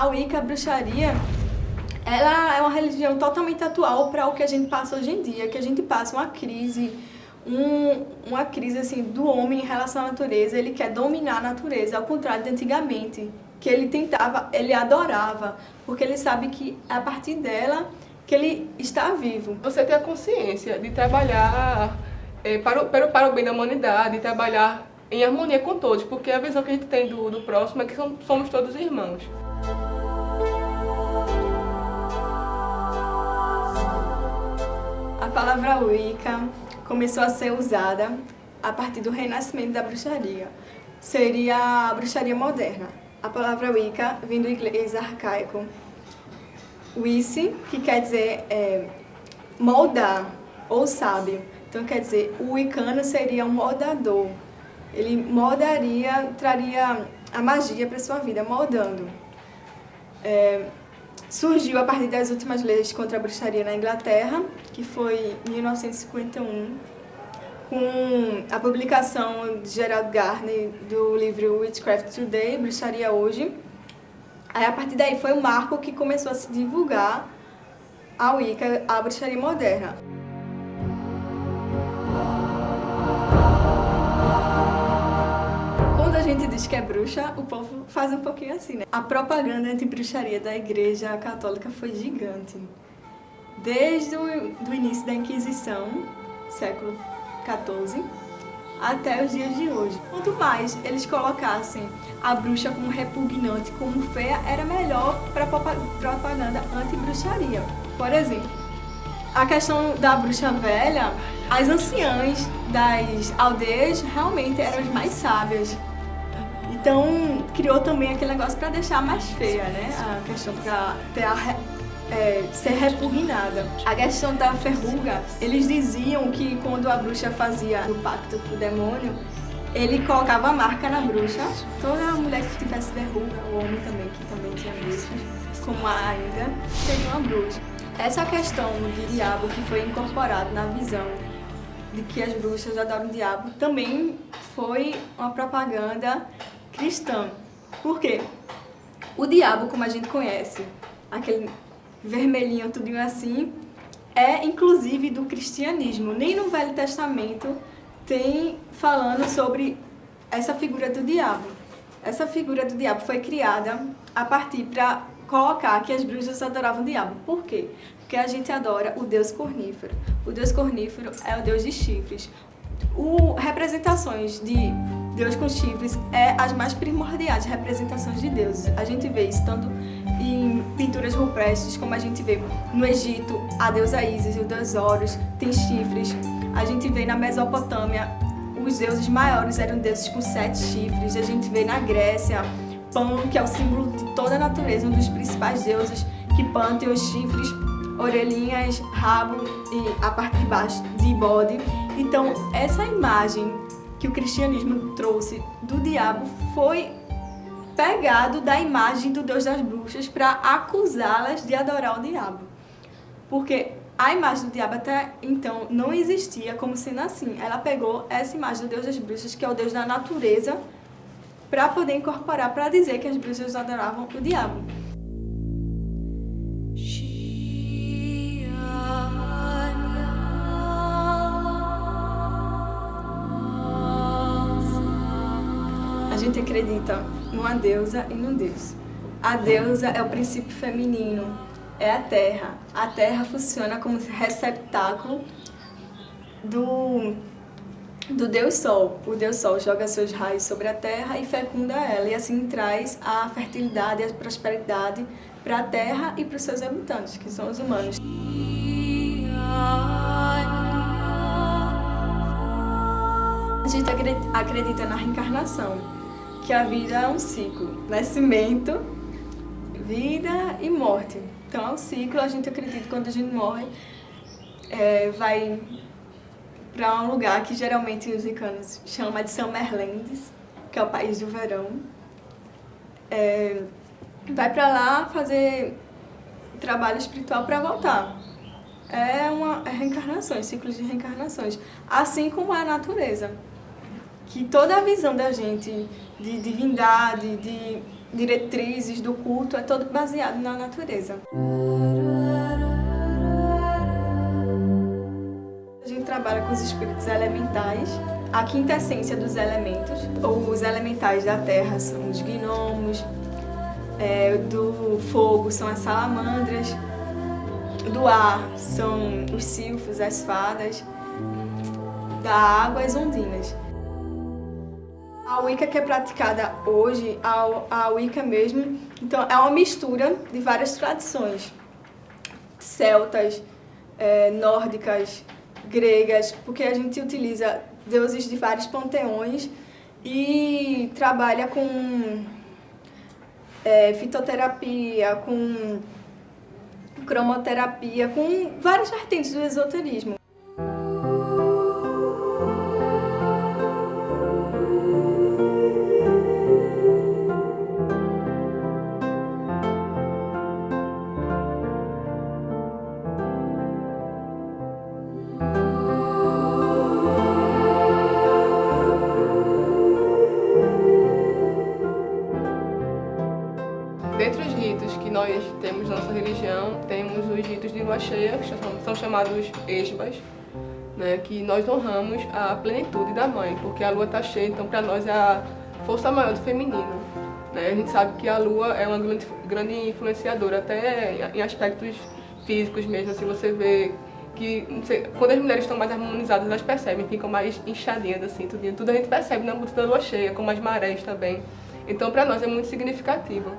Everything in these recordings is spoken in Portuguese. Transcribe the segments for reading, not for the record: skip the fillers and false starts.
A Wicca, a bruxaria, ela é uma religião totalmente atual para o que a gente passa hoje em dia, que a gente passa uma crise, uma crise assim, do homem em relação à natureza. Ele quer dominar a natureza, ao contrário de antigamente, que ele tentava, ele adorava, porque ele sabe que é a partir dela que ele está vivo. Você ter a consciência de trabalhar para o bem da humanidade, trabalhar em harmonia com todos, porque a visão que a gente tem do próximo é que somos todos irmãos. A palavra Wicca começou a ser usada a partir do renascimento da bruxaria. Seria a bruxaria moderna. A palavra Wicca vem do inglês arcaico Wicce, que quer dizer moldar ou sábio. Então quer dizer, o wicano seria um moldador. Ele moldaria, traria a magia para sua vida, moldando. Surgiu a partir das últimas leis contra a bruxaria na Inglaterra, que foi em 1951, com a publicação de Gerald Gardner do livro Witchcraft Today, Bruxaria Hoje. Aí, a partir daí foi o marco que começou a se divulgar a Wicca, a bruxaria moderna. Quando a gente diz que é bruxa, o povo faz um pouquinho assim, né? A propaganda anti-bruxaria da Igreja Católica foi gigante. Desde o início da Inquisição, século XIV, até os dias de hoje. Quanto mais eles colocassem a bruxa como repugnante, como feia, era melhor para propaganda anti-bruxaria. Por exemplo, a questão da bruxa velha, as anciãs das aldeias realmente eram as mais sábias. Então, criou também aquele negócio para deixar mais feia, né? A questão para ser repugnada. A questão da verruga, eles diziam que quando a bruxa fazia o pacto com o demônio, ele colocava a marca na bruxa. Toda mulher que tivesse verruga, o homem também, que também tinha bruxas, como a ainda, seria uma bruxa. Essa questão de diabo que foi incorporado na visão de que as bruxas adoram o diabo, também foi uma propaganda cristã. Por quê? O diabo, como a gente conhece, aquele vermelhinho, tudinho assim, é inclusive do cristianismo. Nem no Velho Testamento tem falando sobre essa figura do diabo. Essa figura do diabo foi criada a partir para colocar que as bruxas adoravam o diabo. Por quê? Porque a gente adora o Deus cornífero. O Deus cornífero é o Deus de chifres. Representações de Deus com chifres é as mais primordiais representações de Deus. A gente vê isso tanto em pinturas rupestres, como a gente vê no Egito, a deusa Ísis e o deus Horus tem chifres. A gente vê na Mesopotâmia, os deuses maiores eram deuses com 7 chifres. A gente vê na Grécia, Pan, que é o símbolo de toda a natureza, um dos principais deuses, que Pan tem os chifres, orelhinhas, rabo e a parte de baixo de bode. Então, essa imagem que o cristianismo trouxe do diabo foi pegado da imagem do Deus das bruxas para acusá-las de adorar o diabo. Porque a imagem do diabo até então não existia como sendo assim. Ela pegou essa imagem do Deus das bruxas, que é o Deus da natureza, para poder incorporar, para dizer que as bruxas adoravam o diabo. A gente acredita numa deusa e num deus. A deusa é o princípio feminino, é a terra. A terra funciona como receptáculo do Deus Sol. O Deus Sol joga seus raios sobre a terra e fecunda ela, e assim traz a fertilidade e a prosperidade para a terra e para os seus habitantes, que são os humanos. A gente acredita na reencarnação, que a vida é um ciclo, nascimento, vida e morte. Então é um ciclo, a gente acredita que quando a gente morre, vai para um lugar que geralmente os wicanos chamam de Summerlands, que é o país do verão. Vai para lá fazer trabalho espiritual para voltar. É reencarnações, ciclos de reencarnações, assim como é a natureza. Que toda a visão da gente de divindade, de diretrizes do culto, é todo baseado na natureza. A gente trabalha com os espíritos elementais, a quinta essência dos elementos. Os elementais da terra são os gnomos, do fogo são as salamandras, do ar são os silfos, as fadas, da água as ondinas. A Wicca que é praticada hoje, a Wicca mesmo, então é uma mistura de várias tradições, celtas, nórdicas, gregas, porque a gente utiliza deuses de vários panteões e trabalha com fitoterapia, com cromoterapia, com várias vertentes do esoterismo. Dentre os ritos que nós temos na nossa religião, temos os ritos de lua cheia, que são chamados esbas, né, que nós honramos a plenitude da mãe, porque a lua está cheia, então para nós é a força maior do feminino. Né? A gente sabe que a lua é uma grande influenciadora, até em aspectos físicos mesmo, assim, você vê que quando as mulheres estão mais harmonizadas, elas percebem, ficam mais inchadinhas, assim, tudo a gente percebe na música da lua cheia, como as marés também. Então para nós é muito significativo.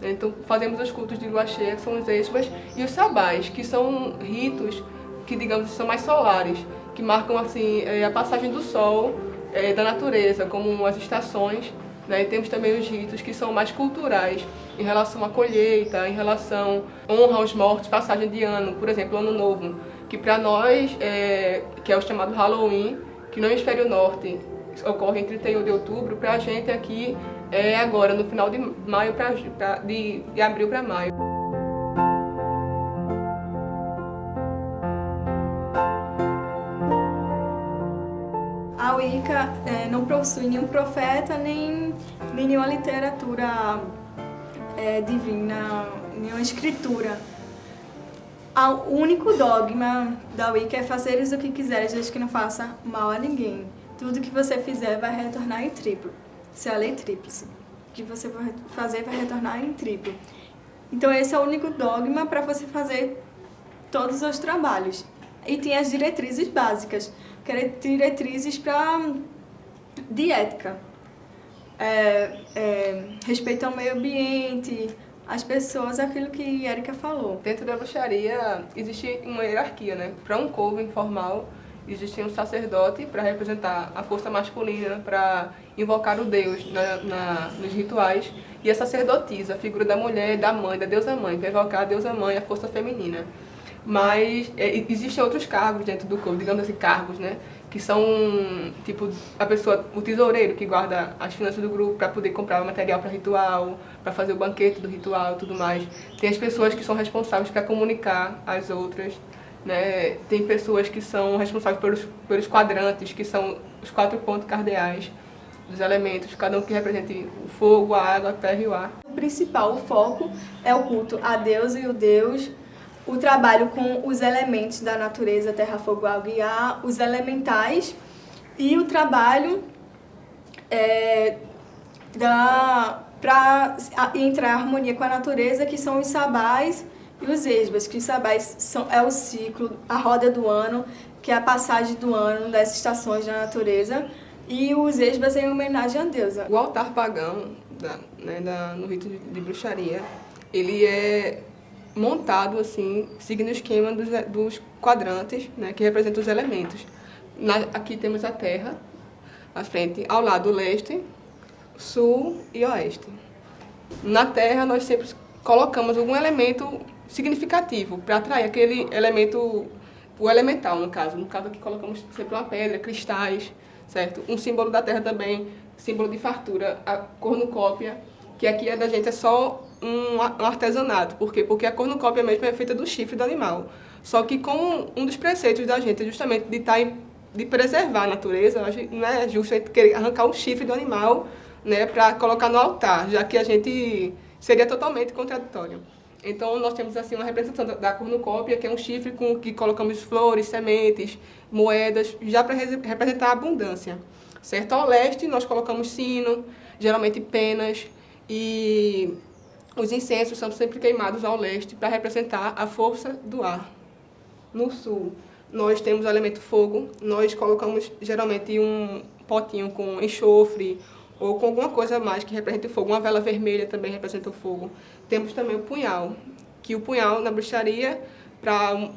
Então fazemos os cultos de lua cheia, que são os esbas, e os sabás, que são ritos que, digamos, são mais solares, que marcam assim a passagem do sol, da natureza, como as estações. Né? E temos também os ritos que são mais culturais, em relação à colheita, em relação à honra aos mortos, passagem de ano, por exemplo, Ano Novo, que para nós, que é o chamado Halloween, que no hemisfério norte ocorre em 31 de outubro, para a gente aqui é agora, no final de maio, de abril para maio. A Wicca não possui nenhum profeta, nem nenhuma literatura divina, nenhuma escritura. O único dogma da Wicca é fazeres o que quiseres, desde que não faça mal a ninguém. Tudo que você fizer vai retornar em triplo. Isso é a lei tríplice. O que você vai fazer vai retornar em triplo. Então esse é o único dogma para você fazer todos os trabalhos. E tem as diretrizes básicas, que são diretrizes de ética. Respeito ao meio ambiente, as pessoas, aquilo que Érica falou. Dentro da bruxaria existe uma hierarquia, né? Para um coven formal, existe um sacerdote para representar a força masculina, para invocar o Deus nos rituais, e a sacerdotisa, a figura da mulher, da mãe, da deusa mãe, para invocar a deusa mãe, a força feminina. Mas existem outros cargos dentro do coven, digamos assim, cargos, né? Que são, tipo, a pessoa, o tesoureiro que guarda as finanças do grupo para poder comprar o material para ritual, para fazer o banquete do ritual e tudo mais. Tem as pessoas que são responsáveis para comunicar às outras. Né? Tem pessoas que são responsáveis pelos quadrantes, que são os 4 pontos cardeais dos elementos, cada um que represente o fogo, a água, a terra e o ar. O principal, o foco, é o culto a Deus e o Deus, o trabalho com os elementos da natureza, terra, fogo, água e ar, os elementais, e o trabalho para entrar em harmonia com a natureza, que são os sabás e os esbas, que os sabás é o ciclo, a roda do ano, que é a passagem do ano das estações da natureza, e os esbas em homenagem à deusa. O altar pagão, no rito de bruxaria, ele é montado assim, seguindo o esquema dos quadrantes, né, que representam os elementos. Aqui temos a terra, à frente, ao lado leste, sul e oeste. Na terra nós sempre colocamos algum elemento significativo para atrair aquele elemento, o elemental no caso. No caso aqui colocamos sempre uma pedra, cristais, certo? Um símbolo da terra também, símbolo de fartura, a cornucópia, que aqui da gente é só um artesanato. Por quê? Porque a cornucópia mesmo é feita do chifre do animal. Só que como um dos preceitos da gente é justamente de preservar a natureza, não é justo a gente querer arrancar um chifre do animal né, para colocar no altar, já que a gente seria totalmente contraditório. Então, nós temos assim uma representação da cornucópia, que é um chifre com que colocamos flores, sementes, moedas, já para representar a abundância. Certo? Ao leste, nós colocamos sino, geralmente penas, e os incensos são sempre queimados ao leste para representar a força do ar. No sul, nós temos o elemento fogo, nós colocamos geralmente um potinho com enxofre ou com alguma coisa mais que represente o fogo. Uma vela vermelha também representa o fogo. Temos também o punhal, que o punhal na bruxaria, para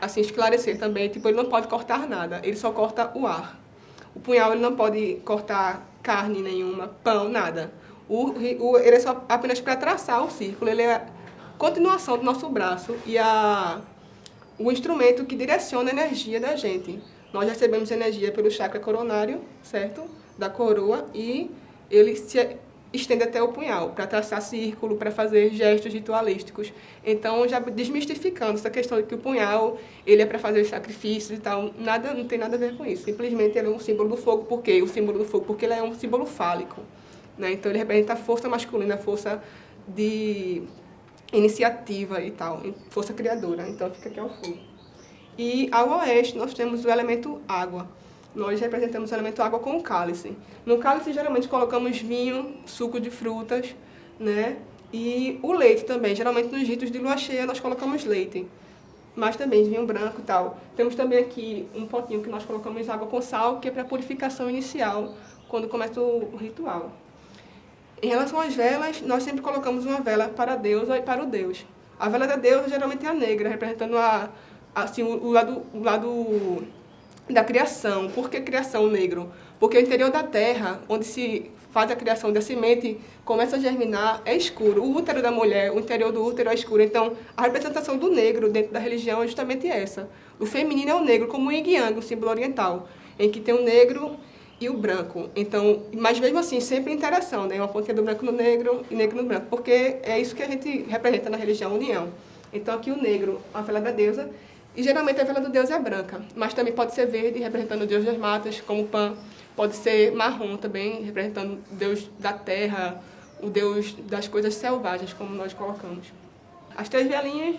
assim, esclarecer também, tipo, ele não pode cortar nada, ele só corta o ar. O punhal ele não pode cortar carne nenhuma, pão, nada. Ele é só apenas para traçar o círculo, ele é a continuação do nosso braço e o instrumento que direciona a energia da gente. Nós recebemos energia pelo chakra coronário, certo? Da coroa, e ele se estende até o punhal, para traçar círculo, para fazer gestos ritualísticos. Então, já desmistificando essa questão de que o punhal ele é para fazer sacrifícios e tal, nada, não tem nada a ver com isso. Simplesmente ele é um símbolo do fogo. Por quê? O símbolo do fogo, porque ele é um símbolo fálico, né? Então, ele representa a força masculina, a força de iniciativa e tal, força criadora. Então, fica aqui o fogo. E ao oeste, nós temos o elemento água. Nós representamos o elemento água com o cálice. No cálice, geralmente, colocamos vinho, suco de frutas, né? E o leite também. Geralmente, nos ritos de lua cheia, nós colocamos leite. Mas também vinho branco e tal. Temos também aqui um potinho que nós colocamos água com sal, que é para purificação inicial, quando começa o ritual. Em relação às velas, nós sempre colocamos uma vela para a deusa e para o deus. A vela da deusa geralmente é a negra, representando assim, o lado da criação. Por que criação negro? Porque o interior da terra, onde se faz a criação da semente, começa a germinar, é escuro. O útero da mulher, o interior do útero é escuro. Então, a representação do negro dentro da religião é justamente essa. O feminino é o negro, como o yin yang, o símbolo oriental, em que tem o negro e o branco. Então, mas mesmo assim, sempre interação, né? Uma pontinha do branco no negro e negro no branco, porque é isso que a gente representa na religião, união. Então, aqui o negro, a vela da deusa, e geralmente a vela do deus é branca, mas também pode ser verde, representando o deus das matas, como Pan. Pode ser marrom também, representando o deus da terra, o deus das coisas selvagens, como nós colocamos. As três velinhas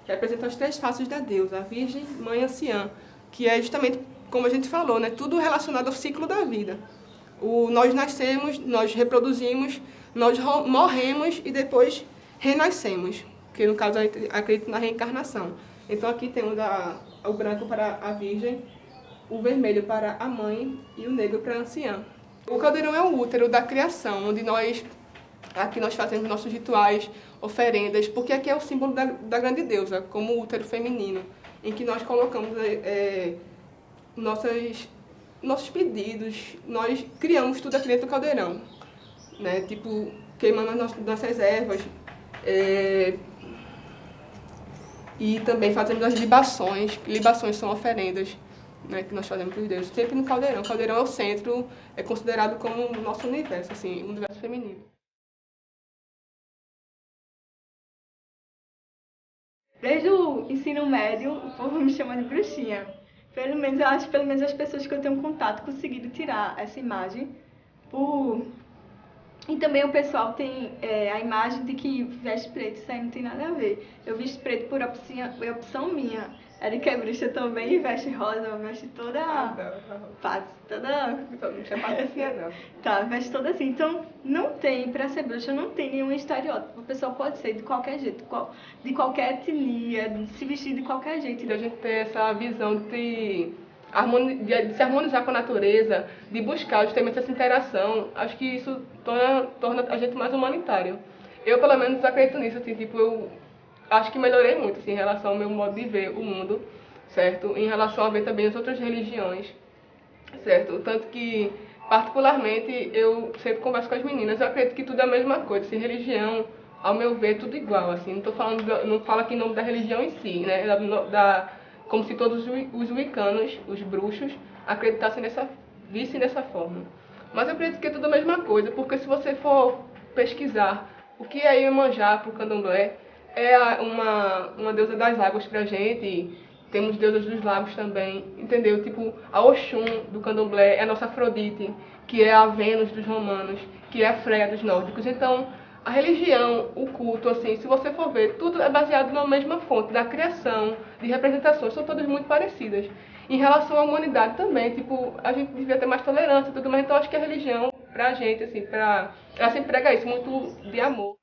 representam as três faces da deusa, a Virgem, Mãe e Anciã, que é justamente, como a gente falou, né, tudo relacionado ao ciclo da vida. Nós nascemos, nós reproduzimos, nós morremos e depois renascemos, que no caso a gente acredita na reencarnação. Então aqui temos o branco para a Virgem, o vermelho para a Mãe e o negro para a Anciã. O caldeirão é o útero da criação, onde aqui nós fazemos nossos rituais, oferendas, porque aqui é o símbolo da grande deusa, como o útero feminino, em que nós colocamos nossos pedidos, nós criamos tudo aqui dentro do caldeirão, né? Tipo, queimando as nossas ervas, e também fazemos as libações. Libações são oferendas, né, que nós fazemos para os deuses, sempre no caldeirão. O caldeirão é o centro, é considerado como o nosso universo, assim, o universo feminino. Desde o ensino médio, o povo me chama de bruxinha. Pelo menos, eu acho que pelo menos as pessoas que eu tenho contato conseguiram tirar essa imagem. E também o pessoal tem a imagem de que veste preto, isso aí não tem nada a ver. Eu visto preto por opção minha. Erika é bruxa também, veste rosa, veste toda... toda... Não chama assim, não. Tá, veste toda assim. Então, não tem, pra ser bruxa, não tem nenhum estereótipo. O pessoal pode ser de qualquer jeito, de qualquer etnia, de se vestir de qualquer jeito. De a gente ter essa visão de se harmonizar com a natureza, de buscar justamente essa interação, acho que isso torna a gente mais humanitário. Eu, pelo menos, acredito nisso, assim, tipo, eu acho que melhorei muito, assim, em relação ao meu modo de ver o mundo, certo? Em relação a ver também as outras religiões, certo? Tanto que, particularmente, eu sempre converso com as meninas, eu acredito que tudo é a mesma coisa, assim, religião, ao meu ver, tudo igual, assim, não falo aqui em nome da religião em si, né? Como se todos os wiccanos, os bruxos, vissem dessa forma. Mas eu acredito que é tudo a mesma coisa, porque se você for pesquisar o que é Iemanjá para o candomblé, é uma deusa das águas para a gente, temos deusas dos lagos também. entendeu? Tipo, a Oxum do candomblé é a nossa Afrodite, que é a Vênus dos romanos, que é a Freia dos nórdicos. Então, a religião, o culto, assim, se você for ver, tudo é baseado na mesma fonte, da criação, de representações, são todas muito parecidas. Em relação à humanidade também, tipo, a gente devia ter mais tolerância e tudo mais, então acho que a religião, pra gente, assim, ela sempre prega isso, muito de amor.